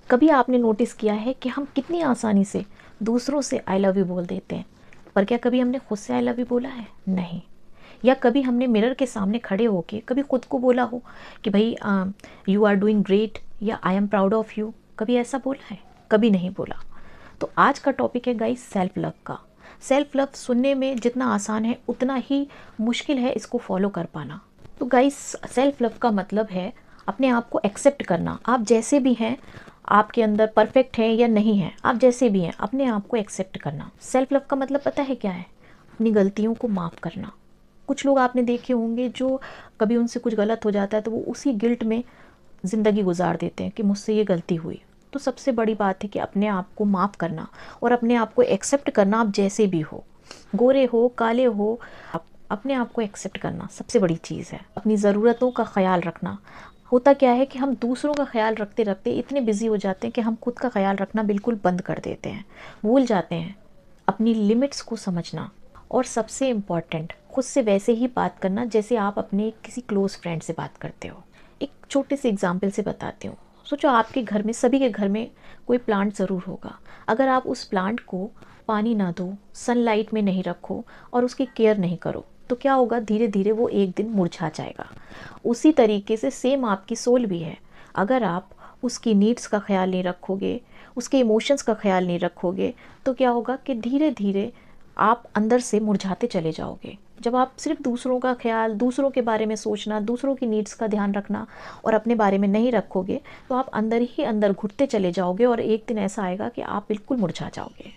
कभी आपने नोटिस किया है कि हम कितनी आसानी से दूसरों से आई लव यू बोल देते हैं, पर क्या कभी हमने खुद से आई लव यू बोला है? नहीं। या कभी हमने मिरर के सामने खड़े होके कभी खुद को बोला हो कि भाई यू आर डूइंग ग्रेट या I am proud of you? कभी ऐसा बोला है? कभी नहीं बोला। तो आज का टॉपिक है गाइस सेल्फ लव का। सेल्फ लव सुनने में जितना आसान है उतना ही मुश्किल है इसको फॉलो कर पाना। तो गाइस सेल्फ लव का मतलब है अपने आप को एक्सेप्ट करना। आप जैसे भी हैं, आपके अंदर परफेक्ट है या नहीं है, आप जैसे भी हैं अपने आप को एक्सेप्ट करना। सेल्फ लव का मतलब पता है क्या है? अपनी गलतियों को माफ़ करना। कुछ लोग आपने देखे होंगे जो कभी उनसे कुछ गलत हो जाता है तो वो उसी गिल्ट में ज़िंदगी गुजार देते हैं कि मुझसे ये गलती हुई। तो सबसे बड़ी बात है कि अपने आप को माफ़ करना और अपने आप को एक्सेप्ट करना। आप जैसे भी हो, गोरे हो काले हो, अपने आप को एक्सेप्ट करना सबसे बड़ी चीज़ है। अपनी ज़रूरतों का ख्याल रखना। होता क्या है कि हम दूसरों का ख्याल रखते रखते इतने बिजी हो जाते हैं कि हम खुद का ख्याल रखना बिल्कुल बंद कर देते हैं, भूल जाते हैं अपनी लिमिट्स को समझना। और सबसे इम्पॉर्टेंट, खुद से वैसे ही बात करना जैसे आप अपने किसी क्लोज़ फ्रेंड से बात करते हो। एक छोटे से एग्जाम्पल से बताती हूँ। सोचो आपके घर में, सभी के घर में कोई प्लांट ज़रूर होगा। अगर आप उस प्लांट को पानी ना दो, सनलाइट में नहीं रखो और उसकी केयर नहीं करो तो क्या होगा? धीरे धीरे वो एक दिन मुरझा जाएगा। उसी तरीके से सेम आपकी सोल भी है। अगर आप उसकी नीड्स का ख्याल नहीं रखोगे, उसके इमोशंस का ख्याल नहीं रखोगे तो क्या होगा कि धीरे धीरे आप अंदर से मुरझाते चले जाओगे। जब आप सिर्फ दूसरों का ख्याल, दूसरों के बारे में सोचना, दूसरों की नीड्स का ध्यान रखना और अपने बारे में नहीं रखोगे तो आप अंदर ही अंदर घुटते चले जाओगे और एक दिन ऐसा आएगा कि आप बिल्कुल मुरझा जाओगे।